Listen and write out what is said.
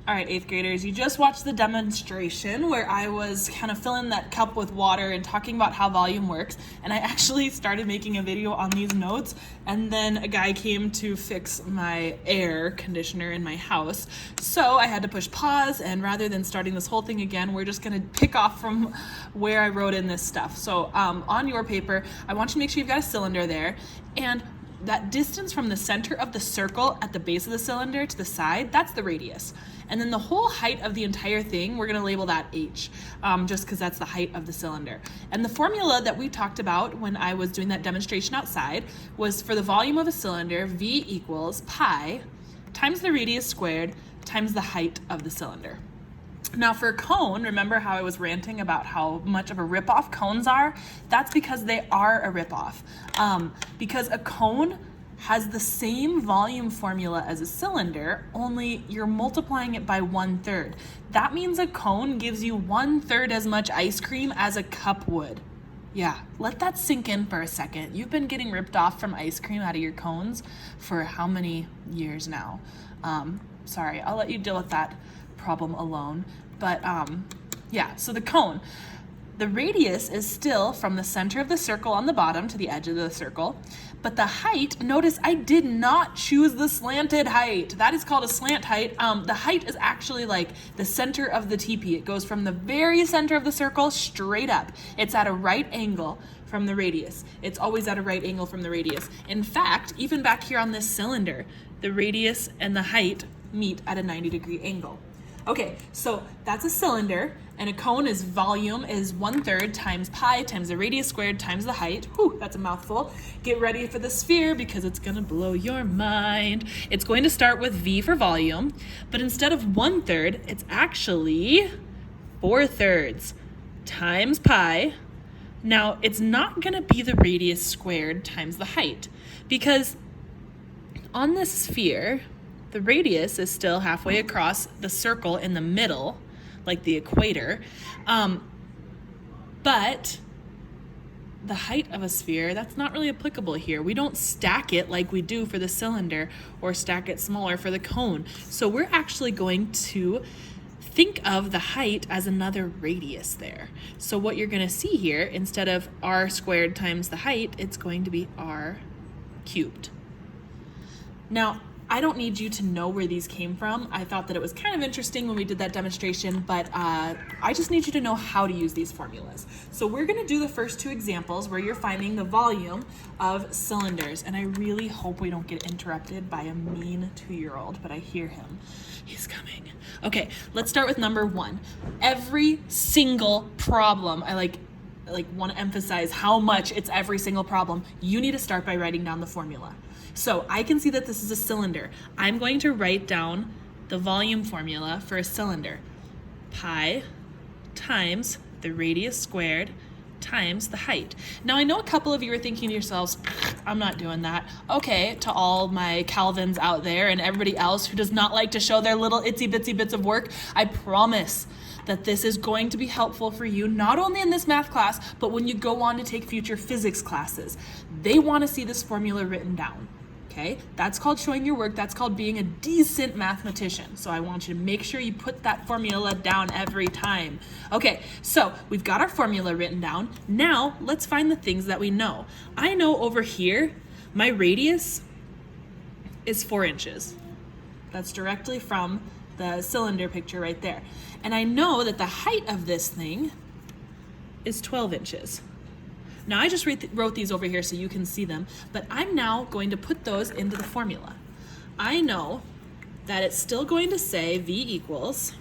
All right, 8th graders, you just watched the demonstration where I was kind of filling that cup with water and talking about how volume works. And I actually started making a video on these notes, and then a guy came to fix my air conditioner in my house. So I had to push pause, and rather than starting this whole thing again, we're just gonna pick off from where I wrote in this stuff. So on your paper, I want you to make sure you've got a cylinder there, and that distance from the center of the circle at the base of the cylinder to the side, that's the radius. And then the whole height of the entire thing, we're gonna label that h, just because that's the height of the cylinder. And the formula that we talked about when I was doing that demonstration outside was for the volume of a cylinder, V equals pi times the radius squared times the height of the cylinder. Now for a cone, remember how I was ranting about how much of a ripoff cones are? That's because they are a ripoff. Because a cone has the same volume formula as a cylinder, only you're multiplying it by 1/3. That means a cone gives you 1/3 as much ice cream as a cup would. Yeah, let that sink in for a second. You've been getting ripped off from ice cream out of your cones for how many years now? Sorry, I'll let you deal with that problem alone. But yeah, so the cone, the radius is still from the center of the circle on the bottom to the edge of the circle, but the height, notice I did not choose the slanted height. That is called a slant height. The height is actually like the center of the TP. It goes from the very center of the circle straight up. It's at a right angle from the radius. It's always at a right angle from the radius. In fact, even back here on this cylinder, the radius and the height meet at a 90-degree angle. Okay, so that's a cylinder, and a cone is volume is 1/3 times pi times the radius squared times the height. Whew, that's a mouthful. Get ready for the sphere because it's gonna blow your mind. It's going to start with V for volume, but instead of 1/3, it's actually 4/3 times pi. Now, it's not gonna be the radius squared times the height, because on this sphere, the radius is still halfway across the circle in the middle, like the equator, but the height of a sphere, that's not really applicable here. We don't stack it like we do for the cylinder or stack it smaller for the cone. So we're actually going to think of the height as another radius there. So what you're gonna see here, instead of r squared times the height, it's going to be r cubed. Now, I don't need you to know where these came from. I thought that it was kind of interesting when we did that demonstration, but I just need you to know how to use these formulas. So we're gonna do the first two examples where you're finding the volume of cylinders, and I really hope we don't get interrupted by a mean 2-year-old, but I hear him. He's coming. Okay, let's start with number 1. Every single problem, I like want to emphasize how much it's every single problem. You need to start by writing down the formula. So I can see that this is a cylinder. I'm going to write down the volume formula for a cylinder. Pi times the radius squared times the height. Now I know a couple of you are thinking to yourselves, I'm not doing that. Okay, to all my Calvins out there and everybody else who does not like to show their little itsy bitsy bits of work, I promise that this is going to be helpful for you, not only in this math class, but when you go on to take future physics classes. They want to see this formula written down. Okay, that's called showing your work. That's called being a decent mathematician. So I want you to make sure you put that formula down every time. Okay, so we've got our formula written down. Now let's find the things that we know. I know over here, my radius is 4 inches. That's directly from the cylinder picture right there. And I know that the height of this thing is 12 inches. Now I just wrote these over here so you can see them, but I'm now going to put those into the formula. I know that it's still going to say V equals